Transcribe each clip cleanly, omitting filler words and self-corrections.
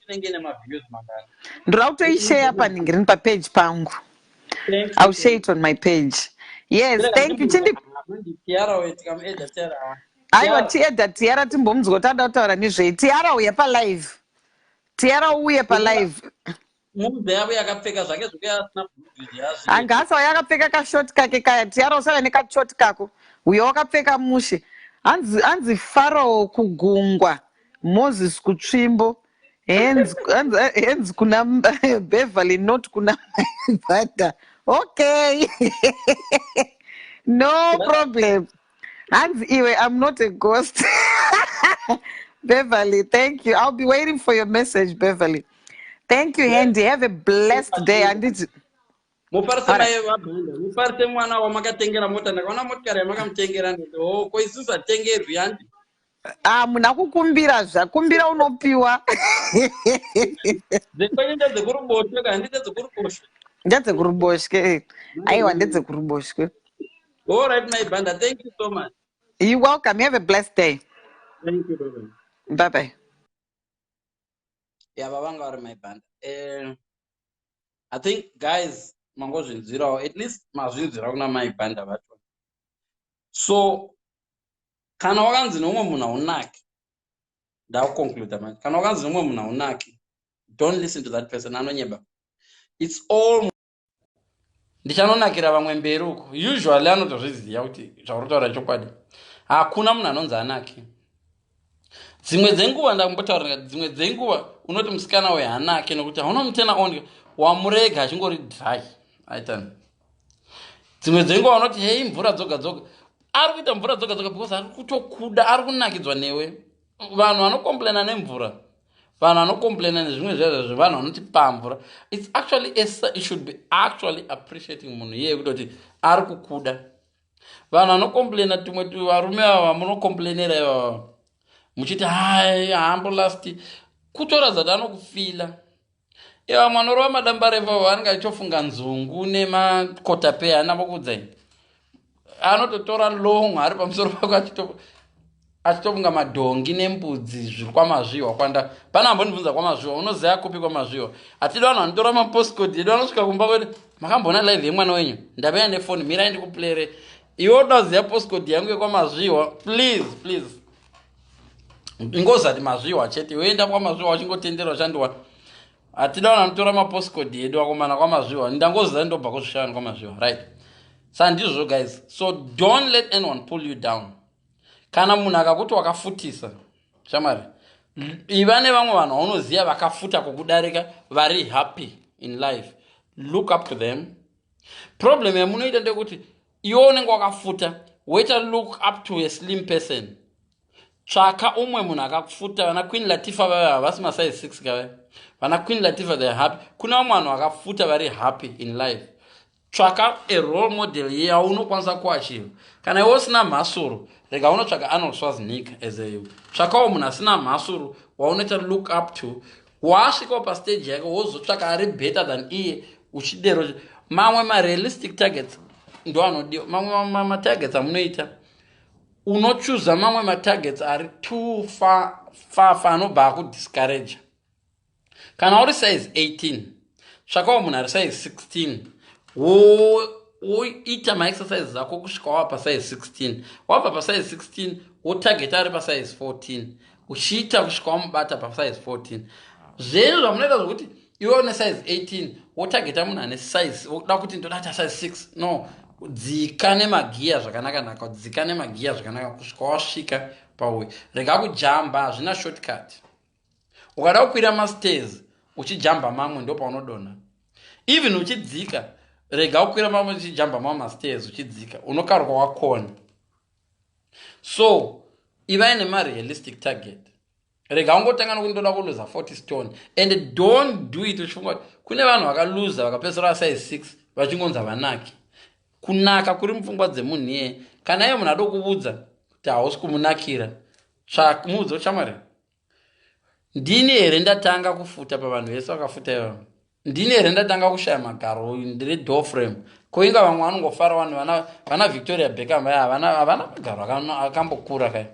inenge ine maviews mangani. Ndira kutoishare paningirini page pangu. I'll share it on my page. Yes, thank you. Tiara wetika eda Tiara. Aiwa tiedha Tiara timbomuzwa tada kutaura nezvei. Tiara uye palive. Tiara uye palive. Munhu yavo yakapfeka zvake zvokuti asina bhudhi yazi. Anga asa yakapfeka kashoti kake kaya. Tiara usava nekachoti kako. Uyo wakapfeka mushe. Anzi Pharaoh kugungwa. Moses kutsvimbo. Hands kuna Beverly, not kuna Maibanda. Okay. No problem. Hands iwe, I'm not a ghost. Beverly, thank you. I'll be waiting for your message, Beverly. Thank you, Handy. Have a blessed day. Muparise mwana wamakatengera mota ndakaona motikari yamakamutengera nditi ko isusu hatengerwi handi. Muna kukumbira kumbira unopiwa. Dzekwenyu ndedzekuruboshwe kana ndedzekuruboshwe? Ndedzekuruboshwe. Aiwa ndedzekuruboshwe. All right, my banda. Thank you so much. You're welcome. You have a blessed day. Thank you, brother. Bye-bye. Yeah, babanga are my band. I think, guys, mangozvinzirawo at least mazvinzira kuna my band vacho. So, kana wakanzi nomwe munhu haunaki, ndakuconclude manje. Kana wakanzi nomwe munhu haunaki, don't listen to that person. Anonyeba. It's all ndichanonakira vamwe mberi uko. Usually anotozviziva kuti zvauri kutaura chokwadi. Hakuna munhu anonzi anaki. Dzimwe dzenguva ndakumbotaura dzimwe dzenguva unoti musikana we hanake nokuti hauna mutena only wamurega achingori dry. Aitani. Dzimwe dzenguva unoti hey mvura dzoga dzoga. Ari kuita mvura dzoga dzoga because ari kutokuda, ari kunakidzwa newe. Vanhu vanokomplaina nemvura. Vanhu vanokomplaina nezvimwe zvezvo vanhu vanoti pamvura. It's actually it should be actually appreciating munhu iye kutoti ari kukuda. Vanhu vanokomplaina tumwe varume ava munokomplainera ivava. Muchiti hai hambolasti kutoradza dano kufila. Iva mwanorova madamba revo vanenge achifunga nzungu nemakotapeya anambokudzai. Anototora long ari pamusoro pako achitofunga madhongi nembudzi zviri kwamazviwa kwanda. Pana ambondibvunza kwamazviwa, unoziva kupi kwamazviwa? Atidi vanhu vanotora mapostcode edu vanosvika kumba kuti makambona live yemwana wenyu ndapenya nefoni mirai ndikupulere. Iwe unoziva postcode yangu yekwamazviwa, please. Ingozati mazviwa chete uenda kwamazviwa wachingotendera uchandiwa. Atida vanhu vanotora mapostcode edu vakomana kwamazviwa. Ndangoziva ndobva kuzvishanu kwamazviwa, right? Sandizvo guys. So don't let anyone pull you down. Kana munhu akakuti wakafutisa, shamari, iva nevamwe vanhu vaunoziva vakafuta kukudarika vari happy in life. Look up to them. Problem yamunoita ndekuti iwe unenge wakafuta, wait a look up to a slim person. Tsvaka umwe munhu akafuta. Vana Queen Latifah vaya havasi masize 6 kave. Vana Queen Latifah they are happy. Kuna vamwe vanhu vakafuta vari happy in life. Tsvaka a role model yaunokwanisa kuachiva. Kana iwe usina mhasuru, rega unotsvaka Arnold Schwarzenegger as a tsvakawo munhu asina mhasuru waunoita look up to. Wasvikawo pastage yake wozotsvaka ari better than iye uchidero. Mamwe ma-realistic targets ndo anodiwa. Mamwe ma-targets amunoita unochuza mamwe ma-targets ari too far anobva akudiscourage. Kana uri size 18 tsvakawo munhu ari size 16 woita ma-exercises ako kusvika wapa size 16. Wabva pasize 16 wotargeta ari pasize 14 uchiita kusvika wamubata pasize 14. Zvenyu zvamunoita zvokuti iwe une size 18 wotargeta munhu ane size woda kuti ndodata size 6. No, dzika nemagiya zvakanaka dzika nemagiya zvakanaka kusvika wasvika pauye. Rega kujamba, hazvina shortcut. Ukada kukwira mastairs uchijamba mamwe ndo paunodonha. Even uchidzika rega kukwira mamwe uchijamba mamwe mastairs uchidzika unokaruka wakona. So iva ine ma-realistic target. Rega ungotanga nokuti ndoda kuluza 40 stone and don't do it uchifunga kune vanhu vakaluza vakapedzisira size 6 vachingonza vanaki. Kunaka kuri mupfungwa dzemunhu iye. Kana iye munhu ado kuudza kuti hausi kumunakira, tsvaka muudze uchamari. Ndini here ndatanga kufuta pavanhu vese vakafuta ivavo? Ndini here ndatanga kushaya magaro ndiri door frame? Koinga vamwe vanongofara vanhu vana Victoria Beckham vaya havana magaro akambokura kai.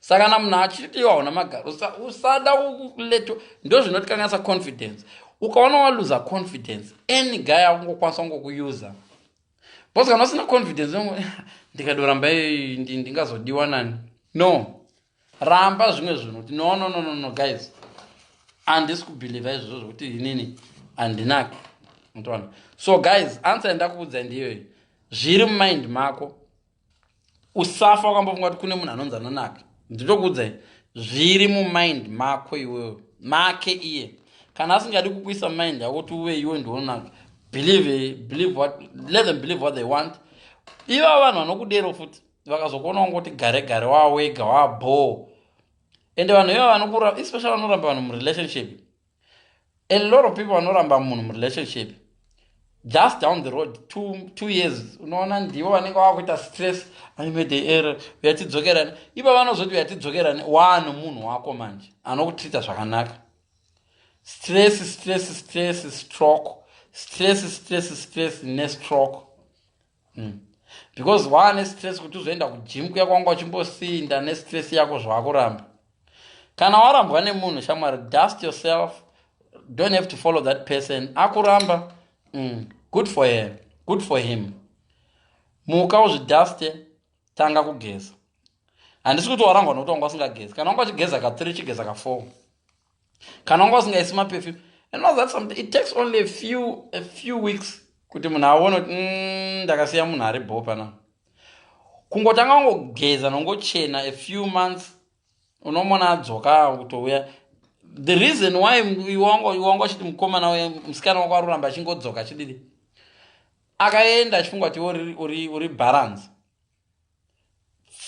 saka na munhu achiti iwa una magaro usada kuleto ndo zvinotikanganisa confidence. Ukaona waluza confidence any guy akungokwanisa kungokuyuza because kana usina confidence ndikadoramba ndingazodiwa nani. No, ramba zvimwe zvinhu kuti no guys, handisi kubhiliva izvozvo zvokuti inini handinaki. So guys, answer ndakuudza ndiyo zviri mumind mako. Usafa wakambofunga kuti kune munhu anonzi anonaka. Nditokuudzai zviri mumind mako iwewe make iye. Kana asingadi kukuisa mind yako kuti uve iwe ndionaka, let them believe what they want. Iva vanhu vanokudero futi vakazokuona ungoti gare wawega wabo. Ende vanhu iva vanokura, especially vanoramba vanhu murelationship. A lot of people vanoramba munhu murelationship. Just down the road, 2 years, unoona ndivo vanenge vakuita stress, I made the error, uyatidzokerani. Iva vanozoti uyatidzokerani, wano munhu wako manje anokutrita zvakanaka. Stress, stroke. Stress, ne stroke. Because one stress kuti uzoenda kugym kuya kwanga uchimbosinda ne stress yako zvakuramba. Kana warambwa nemunhu shamwari, dust yourself. Don't have to follow that person. Akuramba, good for her, good for him. Muka uzvidaste, tanga kugeza. Handisi kuti warangwa nokuti wanga usingageza. Kana wanga uchigeza ka3 chigeza ka4. Kana wanga usingaisi maperfume. And all that something, it takes only a few weeks kuti munhu aone kuti ndakasiya munhu ari bhopa na. Kungotanga ungogeza nongochena a few months, unomona adzoka kutouya. The reason why iwanga chiti mukomana we musikana wako aruramba achingodzoka chididi, akaenda achifunga kuti uri balance.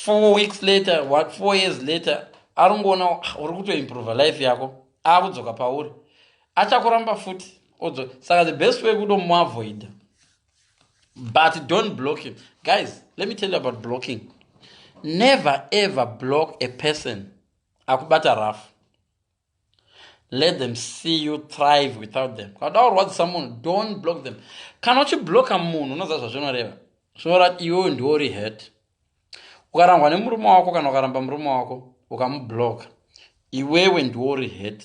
4 weeks later, 4 years later, arungoona uri kutoimprove life yako, akudzoka pauri, achakuramba futi odzo. Saka the best way kutomuavoid, but don't block him. Guys, let me tell you about blocking. Never ever block a person akubata rough. Let them see you thrive without them. Kada someone, don't block them. Cannot you block a moon? No, that's what so that you and worry hurt. Ukarangwa nemurume wako kana ukaramba murume wako ukamublock, iwe when worry hurt.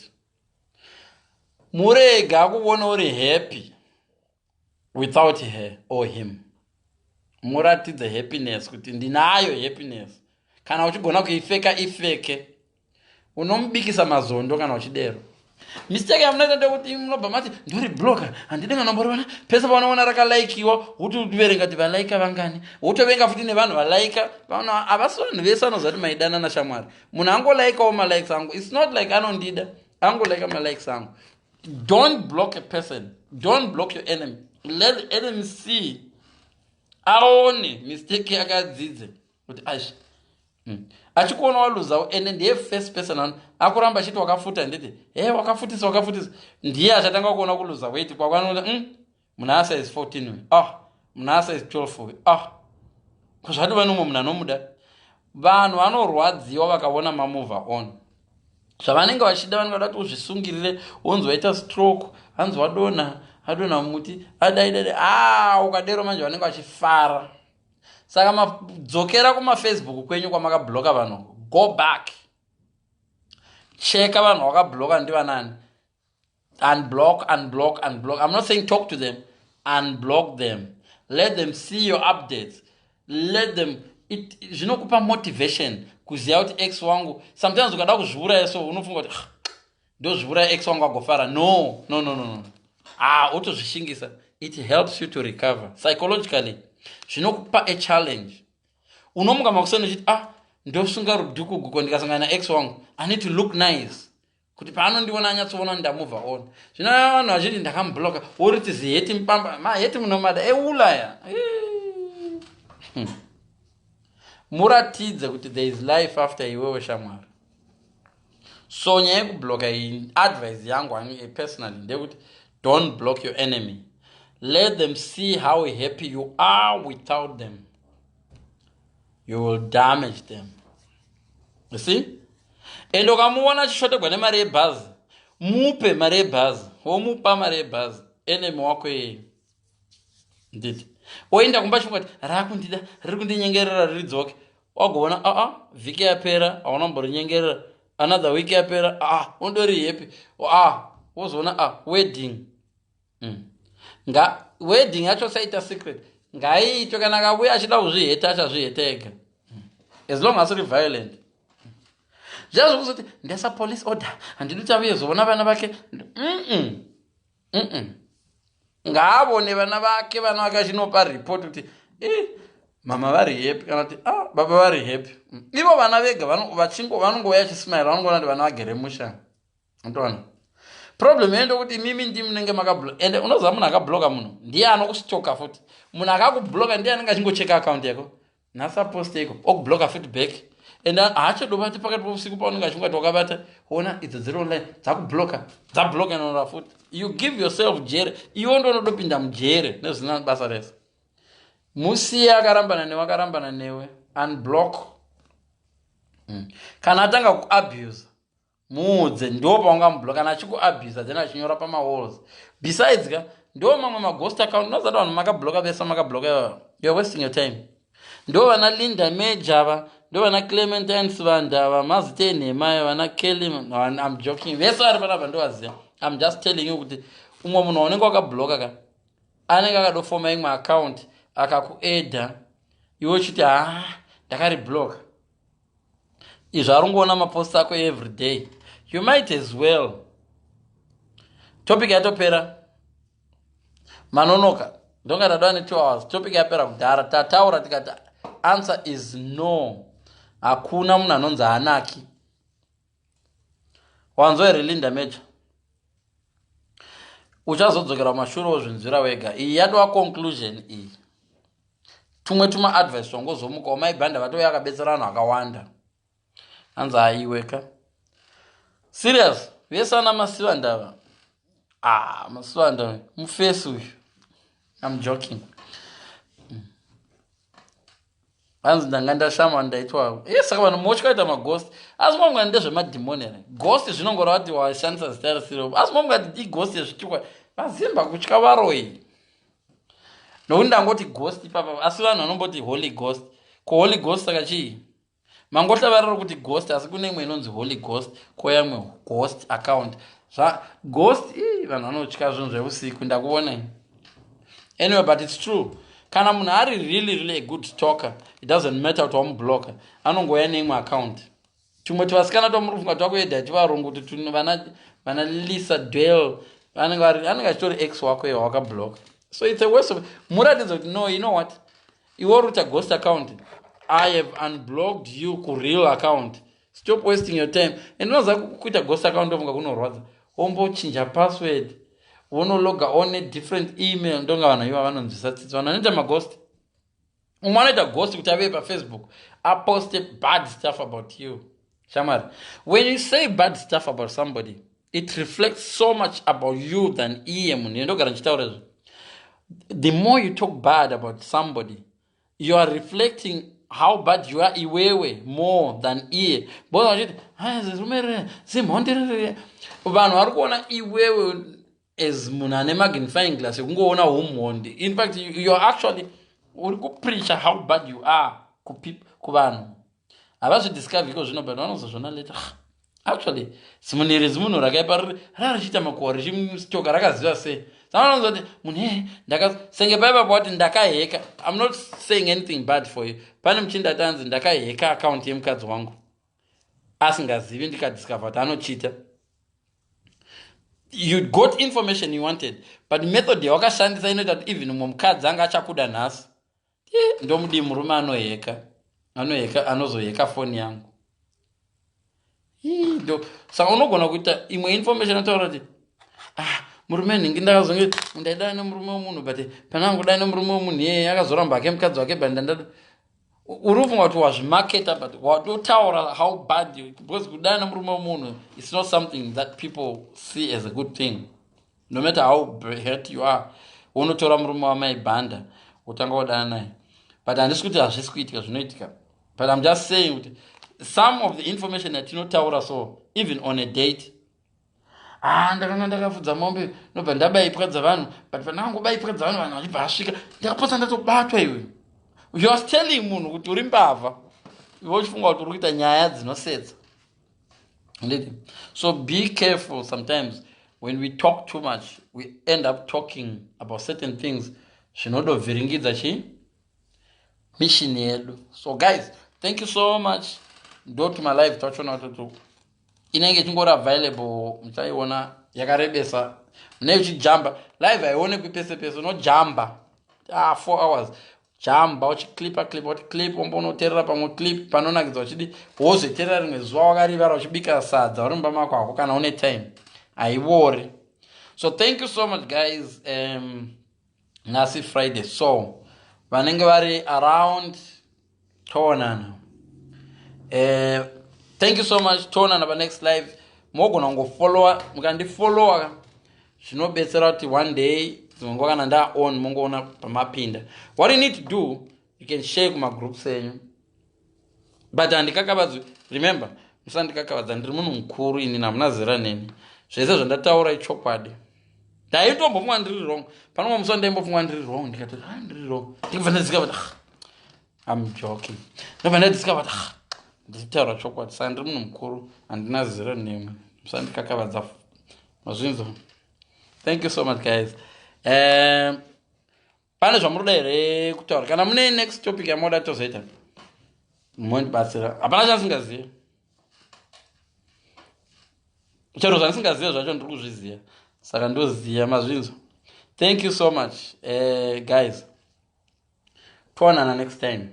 Murega kuona uri happy without her or him. Muratidze happiness kuti ndinayo happiness. Kana uchigona kuifeka ifeke, unomubikisa mazondo kana uchidero. Mistake yamunoita ndekuti munobva mati ndori blocker, handidi kana mboriwana pesa panoona rakalaikiwa, uti uverenga kuti valaika vangani, utovenga futi nevanhu valaika, vanhu havasi vanhu vese vanozati maidana nashamwari. Munhu angolaikawo malikes angu, it's not like anondida, angolaika malikes angu. Don't block a person, don't block your enemy. Let the enemy see aone mistake yakadzidze kuti ash achikuona waluzawo ende ndiye first person akuramba achiti wakafuta, nditi wakafutisa ndiye achatanga kuona kuluza weight kwakwanoti munhu asize 14 munhu asize 12 zvati vanomwe munhu anomuda. Vanhu vanorwadziwa vakaona mamove on. Zvavanenge vachida vanenge vada kuti uzvisungirire, unzi waita stroke, hanzi adonha muti, adaidai, ukadero manje vanenge vachifara. Saka dzokera kumafacebook kwenyu kwamakabloka vanhu, go back, cheka vanhu wakabloka ndivanani, unblock. I'm not saying talk to them, unblock them. Let them see your updates. Let them, zvinokupa motivation kuziva kuti ex wangu sometimes ukada kuzviuraya, so unofunga kuti ndozviuraya ex wangu agofara. No. Utozvishingisa. It helps you to recover psychologically. Zvinokupa a challenge. Unomuka makusana uchiti ndosunga rudhuku guko ndikasangana ex wangu, I need to look nice kuti paanondiona anyatsoona ndamove on. Zvino vanhu vachiti ndakamubloka, uriti ziheti mupamba, maheti munomada eulaya. Muratidze kuti there is life after iwewe shamwari. So nyaya yekubloka iyi advice yangu personally ndekuti don't block your enemy. Let them see how happy you are without them. You will damage them. You see? And ukamuona chishotegwa nemari yebhazi, mupe mari yebhazi. Womupa mari yebhazi, enemy wako yeye. Nditi. Oenda kumba chifungwa kuti rakundida, riri kundinyengerera riridzoke. wagoona vhiki yapera hauna mborinyengerera, another week yapera undori happy, wozoona wedding. Wedding yacho saita secret ngaiitwe kana akauya achida kuzviheta achazviheta ega, as long as uri violent. Zvazvokuzoti ndasa police order handidi kuti avuye zoona vana vake. Ngaavone vana vake, vana vake achinopa report kuti mama vari happy kana kuti baba vari happy. Ivo vana vega vanongouya achismaira, vanongoona kuti vana vagere musha. Unotoona problem yendo kuti mimi ndi munenge makabloka, ende unoziva munhu akabloka munhu ndiye anokustoka futi. Munhu akakubloka ndiye anenge achingocheka account yako nhasa post yako okubloka feedback, ende haachadobati pakati pousiku paunenge achingati wakabata ona idzo dziri online dzakubloka inonora futi. You give yourself jere, iwo ndo unodopinda mujere nezvina basa rese. Musiye akarambana newe, akarambana newe unblock. Kana atanga kuabuse muudze, ndo paungamublock. Kana achikuabuse then achinyora pamawalls. Besides ndo mamwe maghost account unozada vanhu makabloka vese makabloka, you're wasting your time. Ndo vana Linda Major, ndo vana Clementine Sivandava, Mazite Nehemiah, vana Kelly. I'm joking, vese vari panapa ndovaziva. I'm just telling you kuti umwe munhu unenge wakabloka ka anenge akadofoma imwe account akakuedha iwe uchiti ndakaribloka. Izvo aringoona mapost ako every day. You might as well. Topic yatopera manonoka ndonga tadwa ne 2 hours. Topic yapera kudhara, tataura tikati answer is no. Hakuna munhu anonzi anaki. Wanzoere Linda Major, uchazodzokera mashure wozvinzwira wega. Iyi yatova conclusion iyi. Tumwe advice wangozomuka wamaibhanda vatouya akabetsera vanhu akawanda. Hanzi aiweka serious vese ana Masivandava. Masivandava mufesi uyu. I'm joking. Hanzi ndanga ndashama ndaitwa saka vanhu mochikaita maghost. Asi mwamwe ndezvemadhimoni here. Ghost zvinongora kuti washandisa zita risiro. Asi mwamwe ati ighost yezvitukwa vazimba kutya varoi. Nokuti ndangoti ghost papa, asi vanhu vanomboti holy ghost. Ko holy ghost saka chii? Mangohlavarira kuti ghost, asi kune imwe inonzi holy ghost, koyamwe ghost account. Ghost vanhu vanotya zvinhu zveusiku ndakuona. Anyway, but it's true. Kana munhu ari really a good talker, it doesn't matter kuti wamubloka, anongoya neimwe account. Tumwe twasikana twamurufunga twakuedha tivarungu kuti vana Lisa Dwell anenge achitori ex wako iye wakabloka. So it's a waste of muratidza kuti no, you know what, iwe ruta ghost account, I have unblocked you ku real account. Stop wasting your time. And unoza kuita ghost account ofunga kunorwadza, wombochinja password, wonologa on a different email. Ndonga vanhu iva vanonzwisa tsitsi, vanhu vanoita maghost. Umwe anoita ghost kuti ave paFacebook aposte bad stuff about you. Shamari, when you say bad stuff about somebody, it reflects so much about you than iye munhu. Ndogara ndichitaura izvo. The more you talk bad about somebody, you are reflecting how bad you are iwewe more than iye. Both vachiti zirumere zimhonderere. Vanhu vari kuona iwewe as munhu ane magnifying glass yekungoona umhondi. In fact, you are actually uri kupreacha how bad you are kuvanhu. Havazvidiscover iko zvino, but vanozozvona later. Actually, zimunhu zimunhu rakaipa rarichiita makore richimustoka rakaziva sei. Someone senge paipa kuti ndakaheka. I'm not saying anything bad for you. Pane muchinda tanzi ndakaheka account yemukadzi wangu asingazivi, ndikadiscover kuti anochita. You got information you wanted, but method yawakashandisa inoita kuti even mumwe mukadzi anga achakuda nhasi. Ndomudi murume anozoheka phone yangu. Saka unogona kuita imwe information ataura kuti murume nhingi ndakazonge ndaidana nemurume womunhu, but pananga kudana nemurume womunhu yeye akazoramba ake mukadzi wake, but ndandada uri kufunga kuti wazvimaketa, but watotaura how bad you, because kudana nemurume womunhu it's not something that people see as a good thing. No matter how hurt you are, unotora murume wamaibhanda utanga kudana naye, but handisi kuti hazvisi kuitika, zvinoitika. But I'm just saying kuti some of the information that tinotaura so even on a date, ndakanga ndakafudza mombe nobva ndabaipwadza vanhu, but pandangobaipwadza vanhu vachibva vasvika ndakapotsa ndatobatwa iwe. You are telling munhu kuti uri mbavha. iwe uchifunga kuti uri kuita nyaya dzinosetsa. So be careful. Sometimes when we talk too much, we end up talking about certain things zvinodovhiringidza chi mission yedu. So guys, thank you so much. Ndo my live tachona toto inenge chingori available, muchaiona yakarebesa mune uchijamba live haionekwi pese pese, unojamba 4 hours jamba uchiklipa clip wombonoterera pamwe clip panonakidzwa uchidi wozoterera rimwe zuva wakarivara uchibika sadza uri mumba mako ako kana une time haiwori. So thank you so much guys. Nasi Friday, so vanenge vari around tonana, thank you so much. Tonana pa next live mogona kungofollowa, mukandifollowa zvinobetsera kuti one day zimwe kana nda on mongoona pamapinda. What you need to do, you can share kuma groups enyu, but handikakavadzwi. Remember, musandikakavadza, ndiri munhu mukuru ini, namuna zera neni. Zvese zvandataura ichokwadi. Ndaitombofunga ndiri wrong. Pano musi ndaimbofunga ndiri wrong, ndikati ndiri wrong. Ndikubva ndadiscover I'm joking. Ndobva ndadiscover ndichitaura chokwadi. Saka ndiri munhu mukuru, handina zera neni. Musandikakavadza. Mazvinzo. Thank you so much guys. Pane zvamuroda here kutaura? Kana mune next topic yamoda tozoita, mondibatsira. Hapana chandisingazive. Chero zvandisingazive zvacho ndiri kuzviziva. Saka ndoziva mazvinzo. Thank you so much guys. Tonana next time.